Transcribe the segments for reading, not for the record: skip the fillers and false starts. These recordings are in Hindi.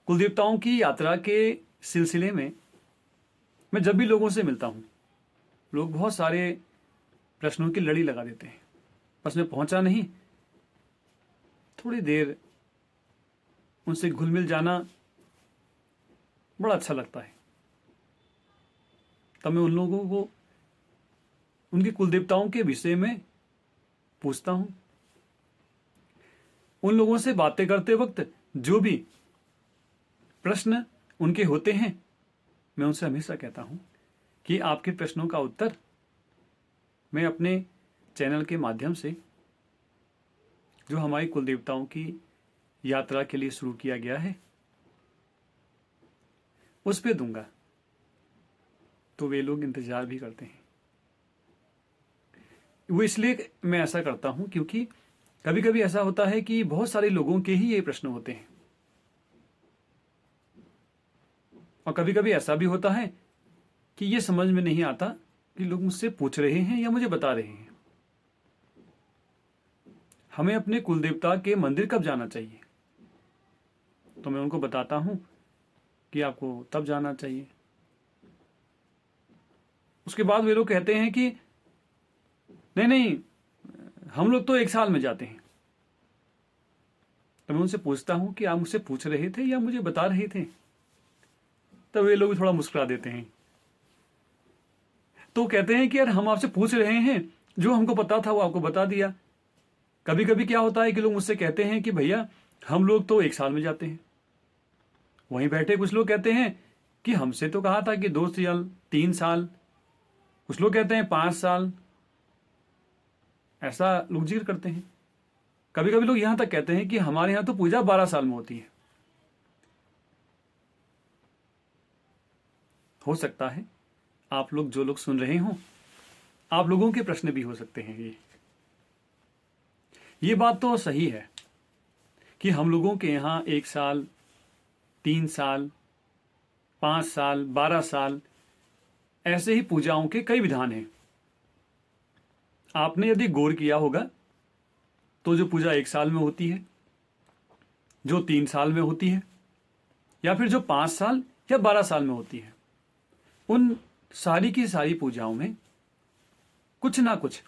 कुलदेवताओं की यात्रा के सिलसिले में मैं जब भी लोगों से मिलता हूँ, लोग बहुत सारे प्रश्नों की लड़ी लगा देते हैं, बस मैं पहुंचा नहीं, थोड़ी देर उनसे घुल मिल जाना बड़ा अच्छा लगता है। तब मैं उन लोगों को उनके कुलदेवताओं के विषय में पूछता हूँ। उन लोगों से बातें करते वक्त जो भी प्रश्न उनके होते हैं, मैं उनसे हमेशा कहता हूँ कि आपके प्रश्नों का उत्तर मैं अपने चैनल के माध्यम से, जो हमारी कुलदेवताओं की यात्रा के लिए शुरू किया गया है, उस पे दूंगा। तो वे लोग इंतजार भी करते हैं। वो इसलिए मैं ऐसा करता हूं क्योंकि कभी कभी ऐसा होता है कि बहुत सारे लोगों के ही ये प्रश्न होते हैं, और कभी कभी ऐसा भी होता है कि ये समझ में नहीं आता कि लोग मुझसे पूछ रहे हैं या मुझे बता रहे हैं। हमें अपने कुलदेवता के मंदिर कब जाना चाहिए, तो मैं उनको बताता हूं कि आपको तब जाना चाहिए। उसके बाद वे लोग कहते हैं कि नहीं नहीं, हम लोग तो 1 साल में जाते हैं। तो मैं उनसे पूछता हूं कि आप मुझसे पूछ रहे थे या मुझे बता रहे थे। तब वे लोग भी थोड़ा मुस्कुरा देते हैं। तो कहते हैं कि यार हम आपसे पूछ रहे हैं, जो हमको पता था वो आपको बता दिया। कभी कभी क्या होता है कि लोग मुझसे कहते हैं कि भैया हम लोग तो 1 साल में जाते हैं। वहीं बैठे कुछ लोग कहते हैं कि हमसे तो कहा था कि 2 साल 3 साल, कुछ लोग कहते हैं 5 साल। ऐसा लोग जिक्र करते हैं। कभी कभी लोग यहां तक कहते हैं कि हमारे यहां तो पूजा 12 साल में होती है। हो सकता है आप लोग जो लोग सुन रहे हो, आप लोगों के प्रश्न भी हो सकते हैं। ये बात तो सही है कि हम लोगों के यहाँ 1 साल 3 साल 5 साल 12 साल ऐसे ही पूजाओं के कई विधान हैं। आपने यदि गौर किया होगा तो जो पूजा 1 साल में होती है, जो 3 साल में होती है, या फिर जो 5 साल या 12 साल में होती है, उन सारी की सारी पूजाओं में कुछ ना कुछ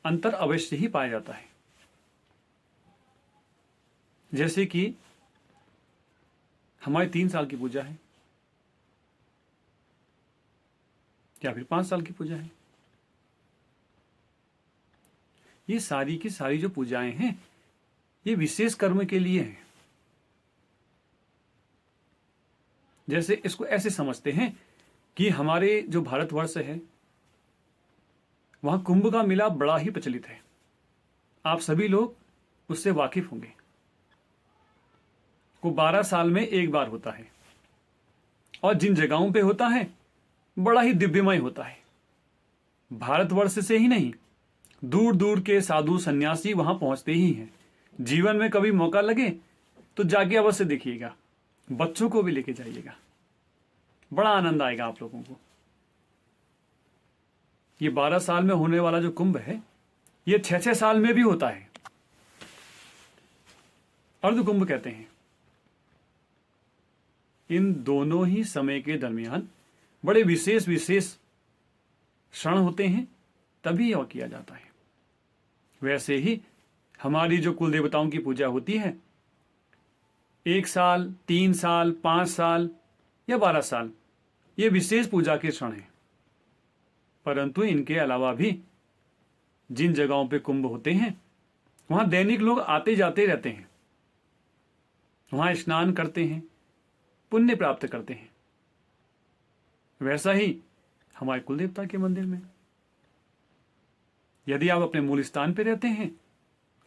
अंतर अवश्य ही पाया जाता है। जैसे कि हमारी 3 साल की पूजा है या फिर 5 साल की पूजा है। ये सारी की सारी जो पूजाएं हैं, ये विशेष कर्म के लिए हैं। जैसे इसको ऐसे समझते हैं कि हमारे जो भारतवर्ष है, वहां कुंभ का मेला बड़ा ही प्रचलित है। आप सभी लोग उससे वाकिफ होंगे। वो 12 साल में एक बार होता है, और जिन जगहों पे होता है बड़ा ही दिव्यमय होता है। भारतवर्ष से ही नहीं, दूर दूर के साधु सन्यासी वहां पहुंचते ही हैं। जीवन में कभी मौका लगे तो जाके अवश्य देखिएगा, बच्चों को भी लेके जाइएगा, बड़ा आनंद आएगा आप लोगों को। ये 12 साल में होने वाला जो कुंभ है, ये 6-6 साल में भी होता है। अर्ध कुंभ कहते हैं। इन दोनों ही समय के दरमियान बड़े विशेष विशेष क्षण होते हैं, तभी यह किया जाता है। वैसे ही हमारी जो कुल देवताओं की पूजा होती है, 1 साल 3 साल 5 साल या 12 साल, ये विशेष पूजा के क्षण हैं। परंतु इनके अलावा भी जिन जगहों पे कुंभ होते हैं, वहां दैनिक लोग आते जाते रहते हैं, वहां स्नान करते हैं, पुण्य प्राप्त करते हैं। वैसा ही हमारे कुलदेवता के मंदिर में, यदि आप अपने मूल स्थान पे रहते हैं,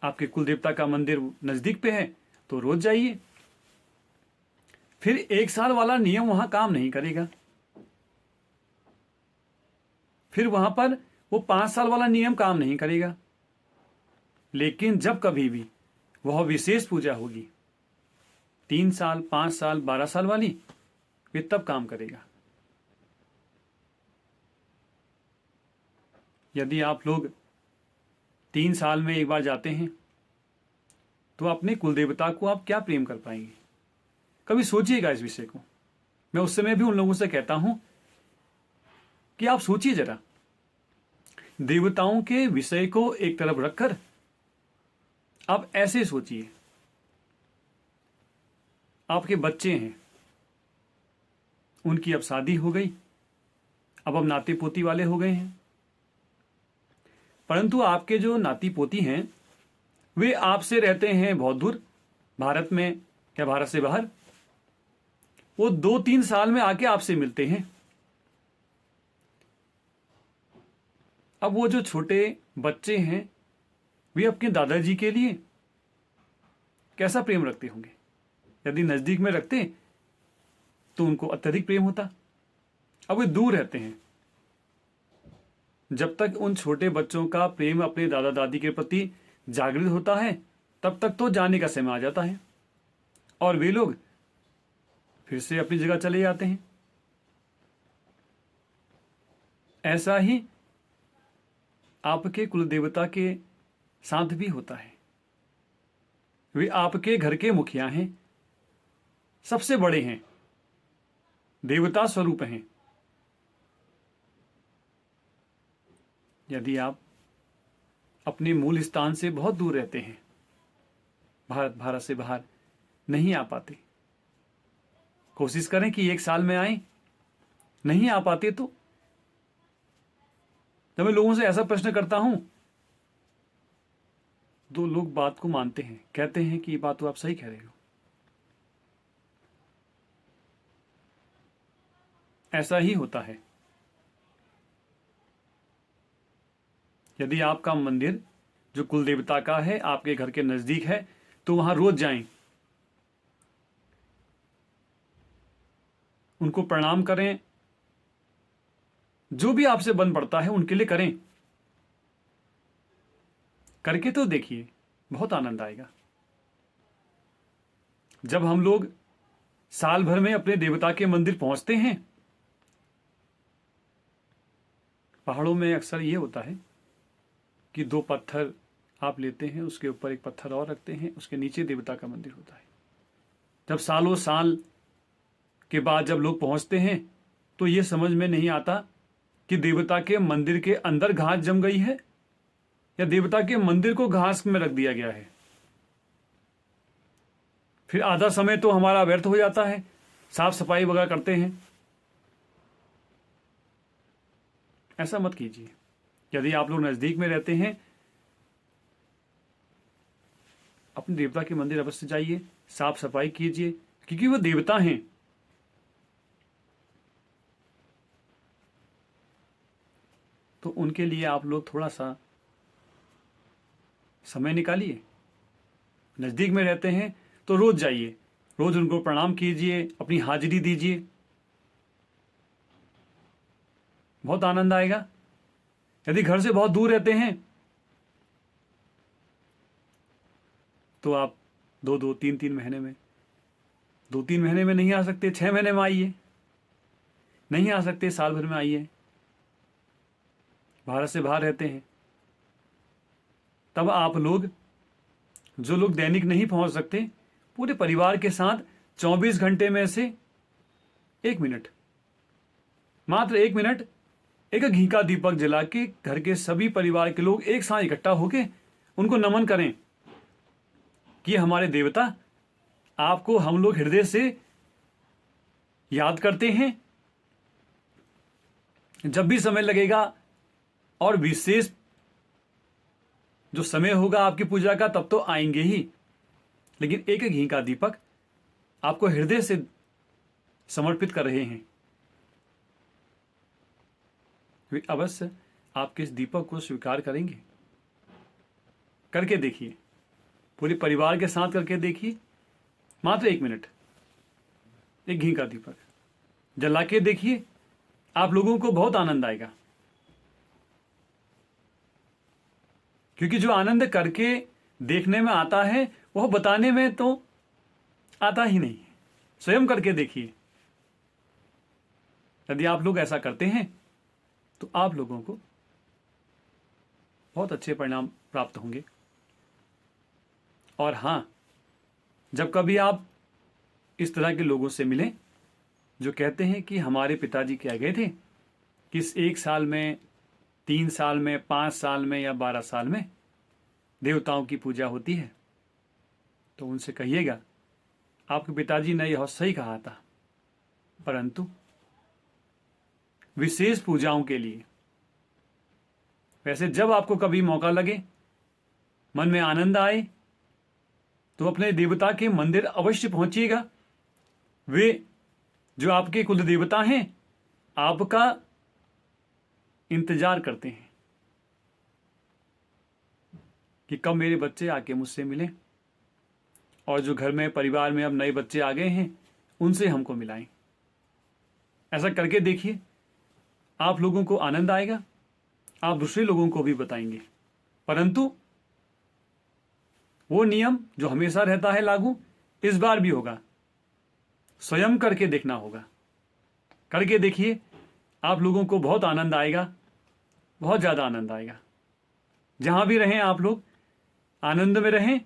आपके कुलदेवता का मंदिर नजदीक पे है, तो रोज जाइए। फिर 1 साल वाला नियम वहां काम नहीं करेगा। फिर वहां पर वो 5 साल वाला नियम काम नहीं करेगा। लेकिन जब कभी भी वह विशेष पूजा होगी, 3 साल 5 साल 12 साल वाली, वे तब काम करेगा। यदि आप लोग 3 साल में एक बार जाते हैं, तो अपने कुलदेवता को आप क्या प्रेम कर पाएंगे। कभी सोचिएगा इस विषय को। मैं उस समय भी उन लोगों से कहता हूं कि आप सोचिए जरा, देवताओं के विषय को एक तरफ रखकर आप ऐसे सोचिए, आपके बच्चे हैं, उनकी अब शादी हो गई, अब नाती पोती वाले हो गए हैं, परंतु आपके जो नाती पोती हैं वे आपसे रहते हैं बहुत दूर, भारत में या भारत से बाहर। वो 2-3 साल में आके आपसे मिलते हैं। अब वो जो छोटे बच्चे हैं वे अपने दादाजी के लिए कैसा प्रेम रखते होंगे। यदि नजदीक में रखते तो उनको अत्यधिक प्रेम होता। अब वे दूर रहते हैं। जब तक उन छोटे बच्चों का प्रेम अपने दादा दादी के प्रति जागृत होता है तब तक तो जाने का समय आ जाता है और वे लोग फिर से अपनी जगह चले जाते हैं। ऐसा ही आपके कुल देवता के साथ भी होता है। वे आपके घर के मुखिया हैं, सबसे बड़े हैं, देवता स्वरूप हैं। यदि आप अपने मूल स्थान से बहुत दूर रहते हैं, भारत से बाहर नहीं आ पाते, कोशिश करें कि 1 साल में आए। नहीं आ पाते तो जब मैं लोगों से ऐसा प्रश्न करता हूं तो लोग बात को मानते हैं, कहते हैं कि ये बात तो आप सही कह रहे हो। ऐसा ही होता है। यदि आपका मंदिर जो कुल देवता का है आपके घर के नजदीक है तो वहां रोज जाएं, उनको प्रणाम करें, जो भी आपसे बन पड़ता है उनके लिए करें। करके तो देखिए, बहुत आनंद आएगा। जब हम लोग साल भर में अपने देवता के मंदिर पहुंचते हैं, पहाड़ों में अक्सर ये होता है कि 2 पत्थर आप लेते हैं, उसके ऊपर एक पत्थर और रखते हैं, उसके नीचे देवता का मंदिर होता है। जब सालों साल के बाद जब लोग पहुंचते हैं तो ये समझ में नहीं आता कि देवता के मंदिर के अंदर घास जम गई है या देवता के मंदिर को घास में रख दिया गया है। फिर आधा समय तो हमारा व्यर्थ हो जाता है, साफ सफाई वगैरह करते हैं। ऐसा मत कीजिए। यदि आप लोग नजदीक में रहते हैं, अपने देवता के मंदिर अवश्य जाइए, साफ सफाई कीजिए, क्योंकि वो देवता हैं। तो उनके लिए आप लोग थोड़ा सा समय निकालिए। नजदीक में रहते हैं तो रोज जाइए, रोज उनको प्रणाम कीजिए, अपनी हाजिरी दीजिए, बहुत आनंद आएगा। यदि घर से बहुत दूर रहते हैं तो आप 2-2, 3-3 महीने में, 2-3 महीने में नहीं आ सकते, 6 महीने में आइए। नहीं आ सकते, साल भर में आइए। भारत से बाहर रहते हैं तब आप लोग, जो लोग दैनिक नहीं पहुंच सकते, पूरे परिवार के साथ 24 घंटे में से 1 मिनट, मात्र 1 मिनट, एक घी का दीपक जला के घर के सभी परिवार के लोग एक साथ इकट्ठा होके उनको नमन करें कि हमारे देवता, आपको हम लोग हृदय से याद करते हैं। जब भी समय लगेगा और विशेष जो समय होगा आपकी पूजा का, तब तो आएंगे ही, लेकिन एक घी का दीपक आपको हृदय से समर्पित कर रहे हैं। वे अवश्य आपके इस दीपक को स्वीकार करेंगे। करके देखिए, पूरे परिवार के साथ करके देखिए। मात्र 1 मिनट, एक घी का दीपक जला के देखिए, आप लोगों को बहुत आनंद आएगा। क्योंकि जो आनंद करके देखने में आता है वह बताने में तो आता ही नहीं है। स्वयं करके देखिए। यदि आप लोग ऐसा करते हैं तो आप लोगों को बहुत अच्छे परिणाम प्राप्त होंगे। और हां, जब कभी आप इस तरह के लोगों से मिलें जो कहते हैं कि हमारे पिताजी कह गए थे कि इस 1 साल में, 3 साल में, 5 साल में या 12 साल में देवताओं की पूजा होती है। तो उनसे कहिएगा आपके पिताजी ने यह सही कहा था, परंतु विशेष पूजाओं के लिए, वैसे जब आपको कभी मौका लगे, मन में आनंद आए, तो अपने देवता के मंदिर अवश्य पहुंचिएगा। वे जो आपके कुल देवता हैं आपका इंतजार करते हैं कि कब मेरे बच्चे आके मुझसे मिलें, और जो घर में परिवार में अब नए बच्चे आ गए हैं उनसे हमको मिलाएं। ऐसा करके देखिए, आप लोगों को आनंद आएगा, आप दूसरे लोगों को भी बताएंगे। परंतु वो नियम जो हमेशा रहता है लागू, इस बार भी होगा। स्वयं करके देखना होगा। करके देखिए, आप लोगों को बहुत आनंद आएगा, बहुत ज़्यादा आनंद आएगा। जहां भी रहें आप लोग आनंद में रहें,